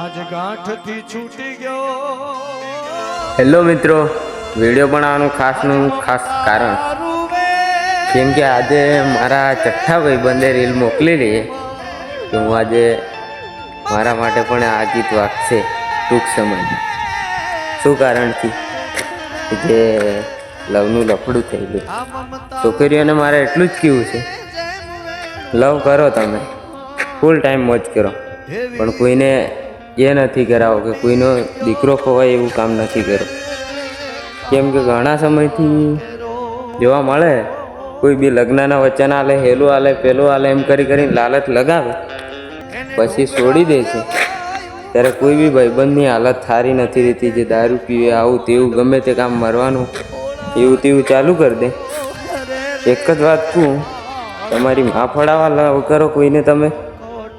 આજ ગાંઠથી છૂટી ગયો। હેલો મિત્રો, વિડીયો બનાવવાનું ખાસ કારણ કેમ કે આજે મારા છઠ્ઠા ભાઈબંધે રીલ મોકલેલી કે હું આજે મારા માટે પણ આ ગીત વાગશે ટૂંક સમય। શું કારણથી જે લવનું લફડું થયેલું, છોકરીઓને મારે એટલું જ કહેવું છે, લવ કરો તમે, ફૂલ ટાઈમ મોજ કરો, પણ કોઈને એ નથી કરાવો કે કોઈનો દીકરો ખોવાય એવું કામ નથી કરો। કેમ કે ઘણા સમયથી જોવા મળે કોઈ બી લગ્નના વચન આલે, હેલું આલે, પેલું આલે, એમ કરીને લાલચ લગાવે, પછી છોડી દે છે। ત્યારે કોઈ બી ભાઈબંધની હાલત સારી નથી રહેતી। જે દારૂ પીવે, આવું તેવું ગમે તે કામ મરવાનું એવું તેવું ચાલુ કરી દે। એક જ વાત કહું, તમારી માં ફળાવા લવ કરો કોઈને, તમે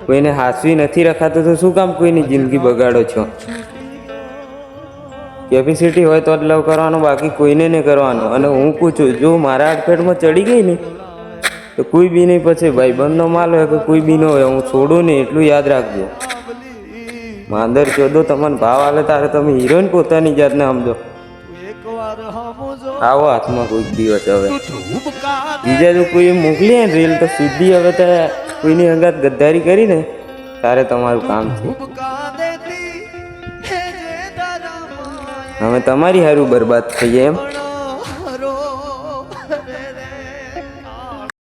કોઈને હાસવી નથી રખાતો તો શું કામ કોઈની જિંદગી બગાડો છો? કેપેસિટી હોય તો જ લવ કરવાનો, બાકી કોઈને નહીં કરવાનો। અને હું પૂછું, જો મારા અડફેટમાં ચડી ગઈ ને તો કોઈ બી નહીં, પછી ભાઈબંધનો માલ હોય કે કોઈ બી ન હોય, હું છોડું નહીં એટલું યાદ રાખજો। માંદર ચોદો તમને ભાવ આલે તારે તમે હિરોઈન પોતાની જાતને સમજો। આવો હાથમાં કોઈક દિવસ હવે બીજા જો કોઈ મોકલી ને રીલ તો સીધી હવે તો કોઈની અંગાત ગદ્દારી કરીને તારે તમારું કામ છે। હવે તમારી હારું બરબાદ થઈ જાય એમ।